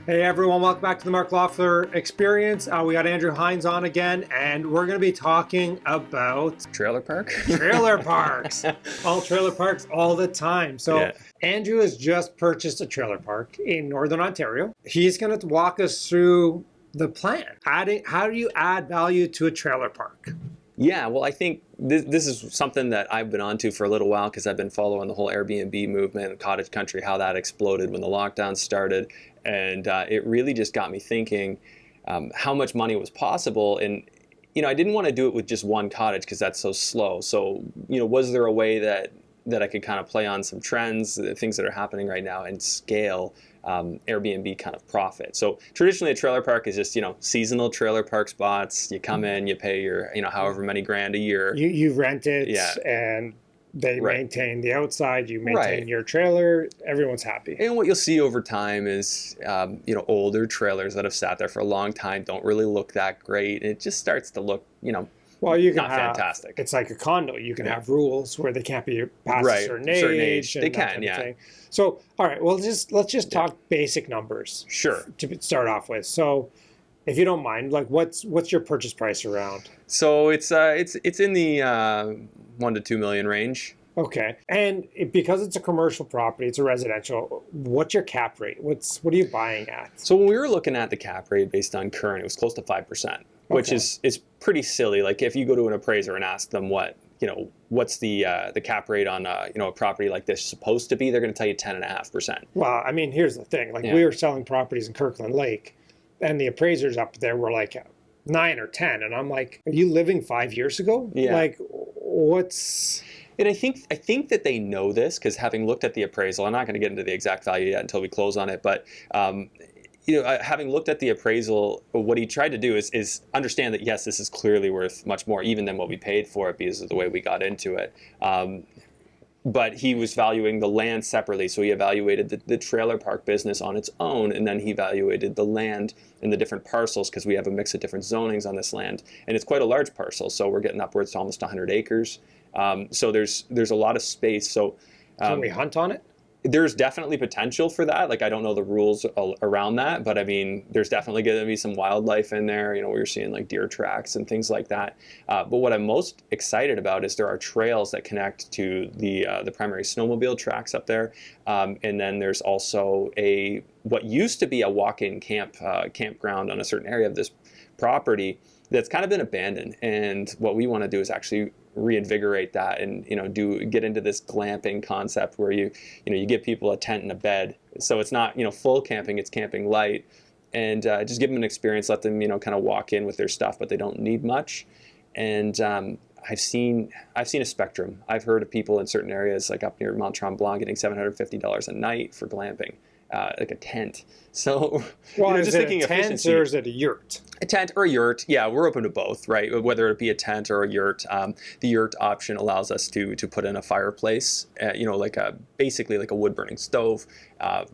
Hey everyone, welcome back to the Mark Loeffler Experience. We got Andrew Hines on again, and we're going to be talking about trailer park? Trailer parks. All trailer parks all the time. So Yeah. Andrew has just purchased a trailer park in Northern Ontario. He's going to walk us through the plan. How do you add value to a trailer park? Yeah, well, I think this is something that I've been onto for a little while because I've been following the whole Airbnb movement, cottage country, how that exploded when the lockdown started. And it really just got me thinking how much money was possible. And, I didn't want to do it with just one cottage because that's so slow. So, was there a way that I could kind of play on some trends, things that are happening right now, and scale Airbnb kind of profit? So traditionally a trailer park is just, seasonal trailer park spots. You come in, you pay your, however many grand a year. You rent it, Yeah. and they Right. maintain the outside, you maintain Right. your trailer, everyone's happy. And what you'll see over time is, older trailers that have sat there for a long time don't really look that great. It just starts to look, Well, you can not have, fantastic. It's like a condo. You can Yeah. have rules where they can't be past Right, a certain certain age. age. And They that can, kind of yeah. thing. So, all right. Well, let's just talk basic numbers Sure. to start off with. So, if you don't mind, like, what's your purchase price around? So it's in the 1 to 2 million range. Okay, and because it's a commercial property, it's a residential. What's your cap rate? What are you buying at? So when we were looking at the cap rate based on current, it was close to 5%, which Okay. is pretty silly. Like if you go to an appraiser and ask them what's the cap rate on a property like this supposed to be, they're going to tell you 10.5%. Well, I mean, here's the thing. Like, Yeah. we were selling properties in Kirkland Lake, and the appraisers up there were like 9 or 10, and I'm like, are you living 5 years ago? Yeah. Like, what's... And I think that they know this because having looked at the appraisal, I'm not going to get into the exact value yet until we close on it, but having looked at the appraisal, what he tried to do is understand that yes, this is clearly worth much more even than what we paid for it because of the way we got into it. But he was valuing the land separately, so he evaluated the trailer park business on its own, and then he evaluated the land in the different parcels because we have a mix of different zonings on this land, and it's quite a large parcel. So we're getting upwards to almost 100 acres. So there's a lot of space. So Can we hunt on it? there's definitely potential for that. Like I don't know the rules around that, but I mean, there's definitely going to be some wildlife in there. We're seeing like deer tracks and things like that. But what I'm most excited about is there are trails that connect to the primary snowmobile tracks up there, and then there's also what used to be a walk-in campground on a certain area of this property that's kind of been abandoned. And what we want to do is actually reinvigorate that and get into this glamping concept where you give people a tent and a bed, so it's not full camping, it's camping light, and just give them an experience, let them kind of walk in with their stuff, but they don't need much. And I've seen a spectrum. I've heard of people in certain areas like up near Mont Tremblant getting $750 a night for glamping, like a tent. So Well, is just it thinking a tent efficiency. or is it a yurt? A tent or a yurt, yeah, we're open to both, right? Whether it be a tent or a yurt. The yurt option allows us to put in a fireplace, basically like a wood burning stove,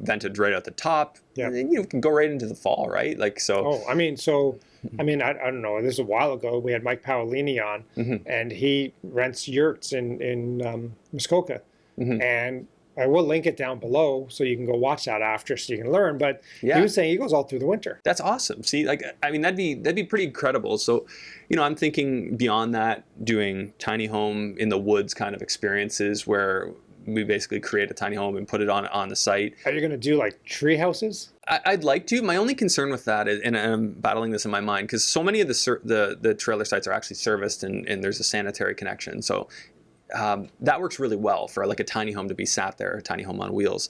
vented right at the top. Yeah. And then you can go right into the fall, right? Like so. Oh, I mean, I don't know. This is a while ago. We had Mike Paolini on, and he rents yurts in Muskoka, and I will link it down below so you can go watch that after so you can learn. But Yeah. he was saying he goes all through the winter. That's awesome. See, that'd be pretty incredible. So, I'm thinking beyond that, doing tiny home in the woods kind of experiences where we basically create a tiny home and put it on the site. Are you going to do like tree houses? I'd like to. My only concern with that is, and I'm battling this in my mind, because so many of the trailer sites are actually serviced and there's a sanitary connection. So that works really well for like a tiny home to be sat there, a tiny home on wheels.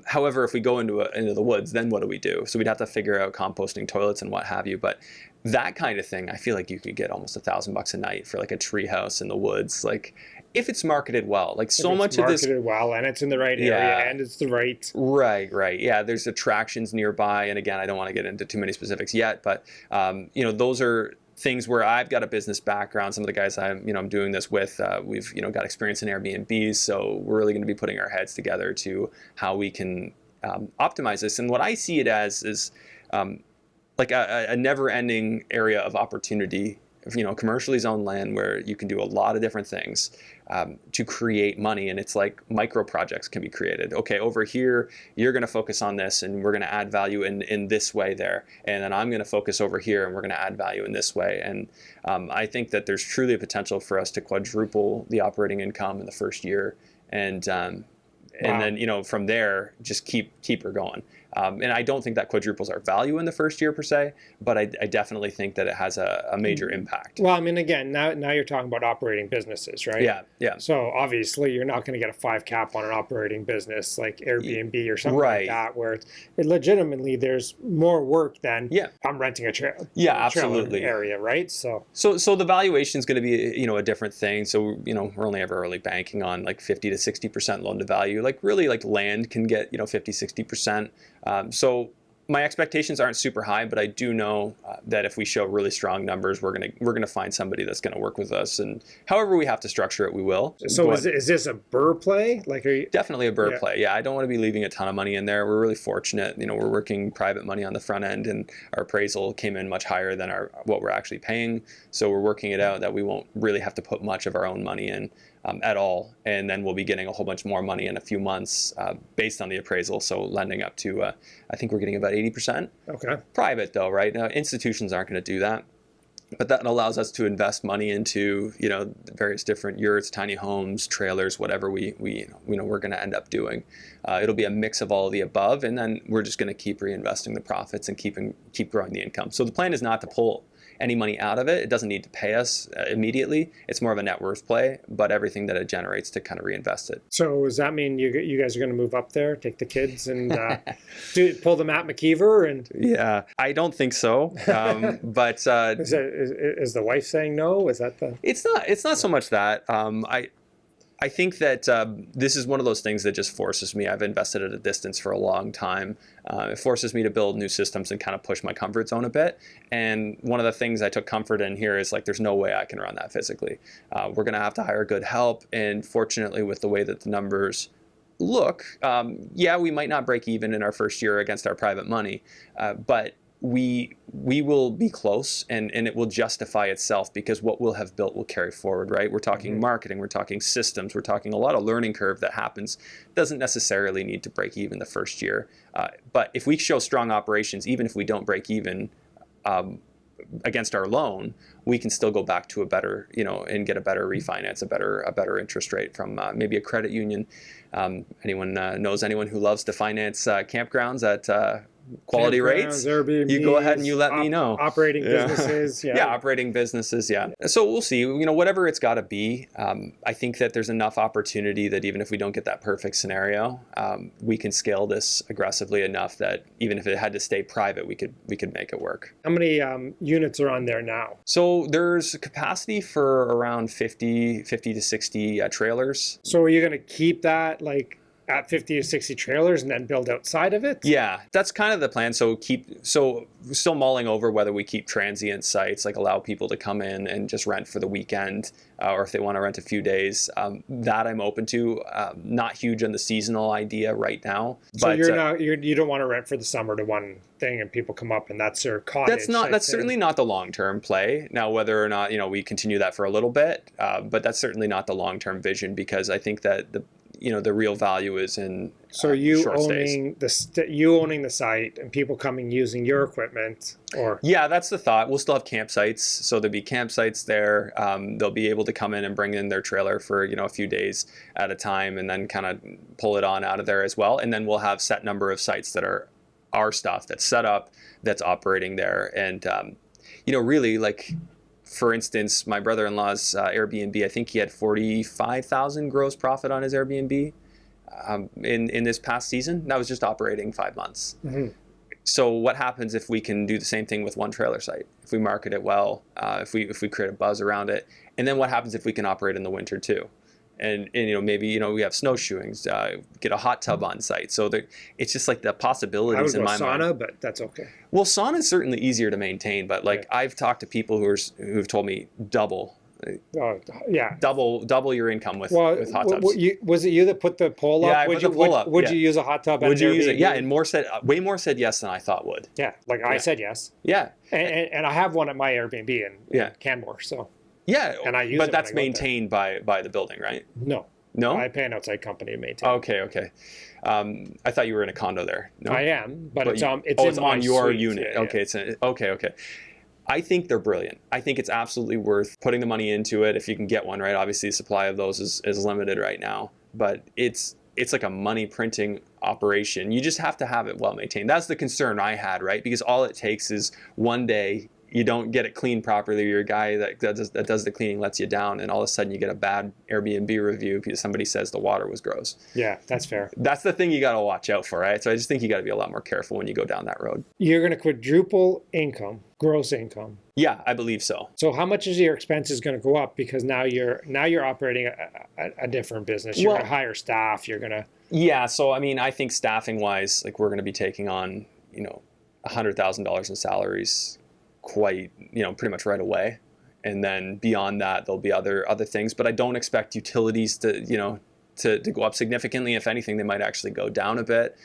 However, if we go into the woods, then what do we do? So we'd have to figure out composting toilets and what have you. But that kind of thing, I feel like you could get almost $1,000 a night for like a tree house in the woods. Like if it's marketed well, like so much of this marketed well, and it's in the right area, Yeah. and it's the right. Right. Yeah, there's attractions nearby, and again, I don't want to get into too many specifics yet, but those are things where I've got a business background. Some of the guys I'm doing this with, we've got experience in Airbnbs, so we're really going to be putting our heads together to how we can optimize this. And what I see it as is like a never-ending area of opportunity commercially zoned land where you can do a lot of different things to create money. And it's like micro projects can be created. Okay, over here, you're going to focus on this and we're going to add value in this way there. And then I'm going to focus over here and we're going to add value in this way. And I think that there's truly a potential for us to quadruple the operating income in the first year. And then, from there, just keep her going. And I don't think that quadruples our value in the first year per se, but I definitely think that it has a major impact. Well, I mean, again, now you're talking about operating businesses, right? Yeah. So obviously you're not going to get a 5 cap on an operating business like Airbnb or something like that, where it legitimately there's more work than I'm renting a trailer. Yeah, absolutely. Area, right? So the valuation is going to be a different thing. So we're only ever really banking on like 50 to 60% loan to value. Like really, like land can get 50, 60%. So my expectations aren't super high, but I do know that if we show really strong numbers, we're gonna find somebody that's gonna work with us, and however we have to structure it, we will. So is this a BRRRR play? Like, definitely a BRRRR play? Yeah, I don't want to be leaving a ton of money in there. We're really fortunate. We're working private money on the front end, and our appraisal came in much higher than what we're actually paying. So we're working it out that we won't really have to put much of our own money in. At all, and then we'll be getting a whole bunch more money in a few months based on the appraisal. So lending up to, I think we're getting about 80%. Okay. Private though, right? Now, institutions aren't going to do that, but that allows us to invest money into various different yurts, tiny homes, trailers, whatever we're going to end up doing. It'll be a mix of all of the above, and then we're just going to keep reinvesting the profits and keep growing the income. So the plan is not to pull any money out of it. It doesn't need to pay us immediately. It's more of a net worth play, but everything that it generates to kind of reinvest it. So does that mean you guys are going to move up there, take the kids and pull the Matt McKeever? And yeah, I don't think so. But is the wife saying no? Is that the? It's not so much that. I think that this is one of those things that just forces me. I've invested at a distance for a long time. It forces me to build new systems and kind of push my comfort zone a bit. And one of the things I took comfort in here is like, there's no way I can run that physically. We're going to have to hire good help. And fortunately, with the way that the numbers look, we might not break even in our first year against our private money, but we will be close, and it will justify itself because what we'll have built will carry forward, right? We're talking marketing, we're talking systems, we're talking a lot of learning curve that happens. Doesn't necessarily need to break even the first year. But if we show strong operations, even if we don't break even against our loan, we can still go back to a better, and get a better refinance, a better interest rate from maybe a credit union. Anyone knows anyone who loves to finance campgrounds at quality rates, Airbnb, you go ahead and you let me know. Operating businesses, operating businesses, So we'll see. Whatever it's got to be. I think that there's enough opportunity that even if we don't get that perfect scenario, we can scale this aggressively enough that even if it had to stay private, we could make it work. How many units are on there now? So there's capacity for around 50 to 60 trailers. So are you going to keep that like at 50 to 60 trailers and then build outside of it? Yeah, that's kind of the plan. So still mulling over whether we keep transient sites, like allow people to come in and just rent for the weekend, or if they want to rent a few days. That I'm open to. Not huge on the seasonal idea right now. So you don't want to rent for the summer to one thing and people come up and that's their cottage. That's certainly not the long-term play. Now, whether or not we continue that for a little bit, but that's certainly not the long-term vision, because I think that the real value is in short stays. You owning the site and people coming using your equipment, or that's the thought. We'll still have campsites, so there'll be campsites there. They'll be able to come in and bring in their trailer for a few days at a time, and then kind of pull it on out of there as well. And then we'll have set number of sites that are our stuff that's set up, that's operating there, and really like. For instance, my brother-in-law's Airbnb, I think he had 45,000 gross profit on his Airbnb in this past season. That was just operating 5 months. Mm-hmm. So what happens if we can do the same thing with one trailer site? If we market it well, if we create a buzz around it, and then what happens if we can operate in the winter too? And maybe we have snowshoeings, get a hot tub on site. So it's just like the possibilities in my mind. Sauna, but that's okay. Well, sauna is certainly easier to maintain, but I've talked to people who've told me double Oh, yeah. Double your income with hot tubs. Was it you that put the poll up? Yeah, I put the poll up. Would you use a hot tub? Would you use it? Yeah, and way more said yes than I thought would. Yeah, like I said yes. Yeah, and I have one at my Airbnb in Canmore, so. Yeah, and I use but it that's maintained by the building, right? No. No? I pay an outside company to maintain. Okay. I thought you were in a condo there. No? I am, but it's on your unit. Yeah, okay, okay. I think they're brilliant. I think it's absolutely worth putting the money into it if you can get one, right? Obviously, the supply of those is limited right now, but it's like a money printing operation. You just have to have it well maintained. That's the concern I had, right? Because all it takes is one day you don't get it cleaned properly. Your guy that does the cleaning lets you down, and all of a sudden you get a bad Airbnb review because somebody says the water was gross. Yeah, that's fair. That's the thing you got to watch out for, right? So I just think you got to be a lot more careful when you go down that road. You're going to quadruple income, gross income. Yeah, I believe so. So how much is your expenses going to go up because now you're operating a different business? You're going to hire staff. You're going to. Yeah, so I mean, I think staffing wise, like we're going to be taking on $100,000 in salaries quite pretty much right away, and then beyond that there'll be other things, but I don't expect utilities to go up significantly. If anything, they might actually go down a bit.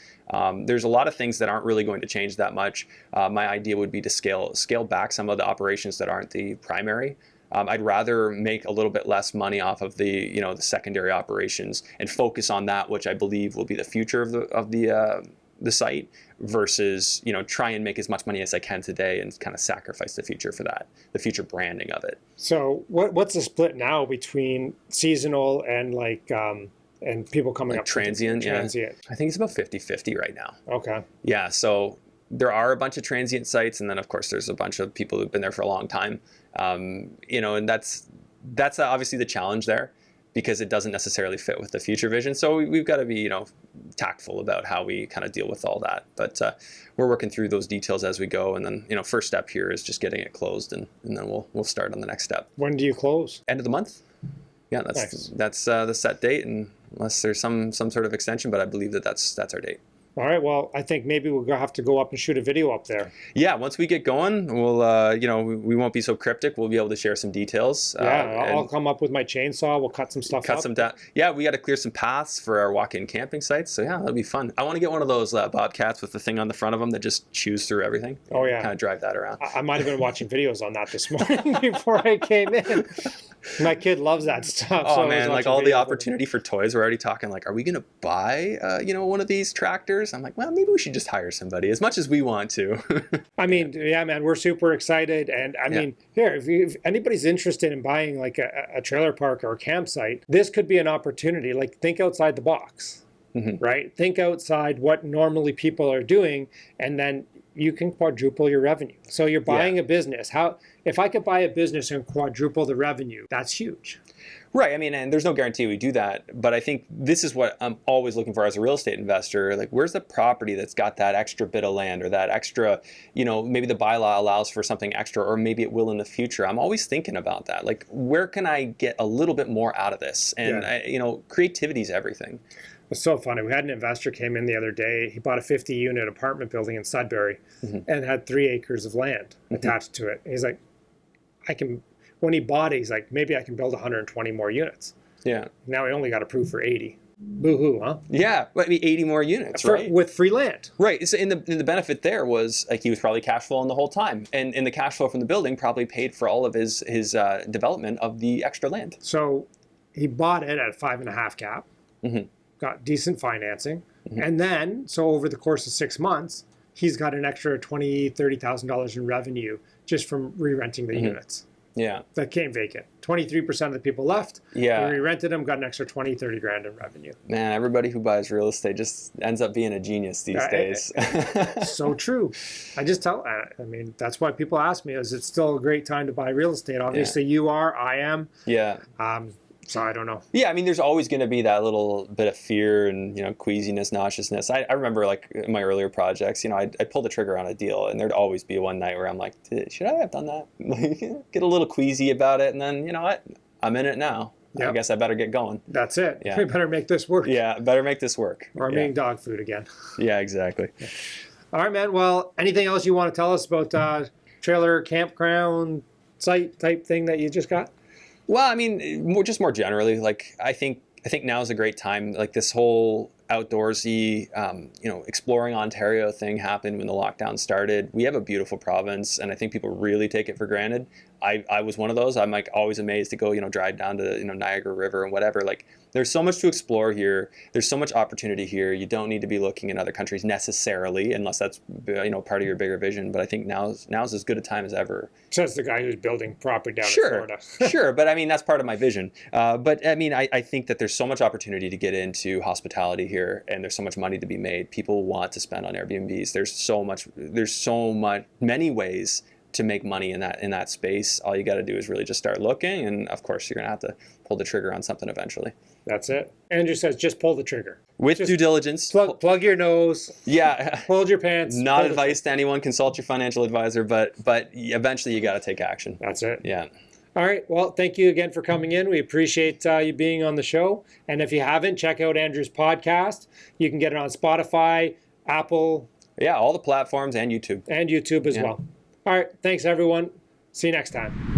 There's a lot of things that aren't really going to change that much. My idea would be to scale back some of the operations that aren't the primary. I'd rather make a little bit less money off of the the secondary operations and focus on that, which I believe will be the future of the site, versus try and make as much money as I can today and kind of sacrifice the future for that, the future branding of it. So what's the split now between seasonal and and people coming up transient? Yeah, I think it's about 50-50 right now. Okay. Yeah, so there are a bunch of transient sites, and then of course there's a bunch of people who've been there for a long time. And that's obviously the challenge there, because it doesn't necessarily fit with the future vision. So we've got to be, tactful about how we kind of deal with all that. But we're working through those details as we go. And then, first step here is just getting it closed, and then we'll start on the next step. When do you close? End of the month. Yeah, that's the set date, and unless there's some sort of extension, but I believe that's our date. All right. Well, I think maybe we'll have to go up and shoot a video up there. Yeah. Once we get going, we'll, we won't be so cryptic. We'll be able to share some details. Yeah. I'll come up with my chainsaw. We'll cut some stuff up. Cut some down. Yeah. We got to clear some paths for our walk-in camping sites. So yeah, that'll be fun. I want to get one of those Bobcats with the thing on the front of them that just chews through everything. Oh yeah. Kind of drive that around. I might have been watching videos on that this morning before I came in. My kid loves that stuff. Oh so man, like all the opportunity for toys. We're already talking like, are we going to buy, one of these tractors? I'm like, well, maybe we should just hire somebody, as much as we want to. I mean, yeah, man, we're super excited. And I mean, here, if anybody's interested in buying like a trailer park or a campsite, this could be an opportunity. Like, think outside the box, right? Think outside what normally people are doing, and then you can quadruple your revenue. So you're buying a business. If I could buy a business and quadruple the revenue, that's huge. Right. I mean, and there's no guarantee we do that, but I think this is what I'm always looking for as a real estate investor. Like, where's the property that's got that extra bit of land, or that extra, maybe the bylaw allows for something extra, or maybe it will in the future. I'm always thinking about that. Like, where can I get a little bit more out of this? And, creativity is everything. It's so funny. We had an investor came in the other day. He bought a 50-unit apartment building in Sudbury and had 3 acres of land attached to it. And he's like, when he bought it, he's like, maybe I can build 120 more units. Yeah. Now he only got approved for 80. Boo-hoo, huh? Yeah, but 80 more units, right? With free land. Right. So the benefit there was, like, he was probably cash flowing the whole time. And the cash flow from the building probably paid for all of his development of the extra land. So he bought it at a 5.5 cap, got decent financing. And then, so over the course of 6 months, he's got an extra $20,000, $30,000 in revenue just from re-renting the units. Yeah. That came vacant. 23% of the people left. Yeah. We re-rented them, got an extra 20, 30 grand in revenue. Man, everybody who buys real estate just ends up being a genius these days. So true. I mean, that's why people ask me, is it still a great time to buy real estate? Obviously you are, I am. Yeah. So I don't know. Yeah, I mean, there's always going to be that little bit of fear and, queasiness, nauseousness. I remember, like, in my earlier projects, I pulled the trigger on a deal, and there'd always be one night where I'm like, should I have done that? Get a little queasy about it, and then, you know what? I'm in it now. Yep. I guess I better get going. That's it. Yeah. We better make this work. Yeah, better make this work. Or I'm eating dog food again. Yeah, exactly. Yeah. All right, man. Well, anything else you want to tell us about trailer campground site type thing that you just got? Well, I mean, more generally, like I think now is a great time. Like this whole outdoorsy, exploring Ontario thing happened when the lockdown started. We have a beautiful province, and I think people really take it for granted. I was one of those. I'm like always amazed to go, drive down to Niagara River and whatever. Like there's so much to explore here. There's so much opportunity here. You don't need to be looking in other countries necessarily, unless that's part of your bigger vision. But I think now's as good a time as ever. Says the guy who's building property down in Florida. Sure, but I mean that's part of my vision. But I mean I think that there's so much opportunity to get into hospitality here, and there's so much money to be made. People want to spend on Airbnbs. There's many ways to make money in that space. All you got to do is really just start looking, and of course you're gonna have to pull the trigger on something eventually. That's it. Andrew says just pull the trigger with due diligence. Plug your nose. Yeah. Hold your pants. Not advice to anyone. Consult your financial advisor, but eventually you got to take action. That's it. Yeah. All right. Well, thank you again for coming in. We appreciate you being on the show. And if you haven't, check out Andrew's podcast. You can get it on Spotify, Apple. Yeah, all the platforms and YouTube. And YouTube as well. All right. Thanks, everyone. See you next time.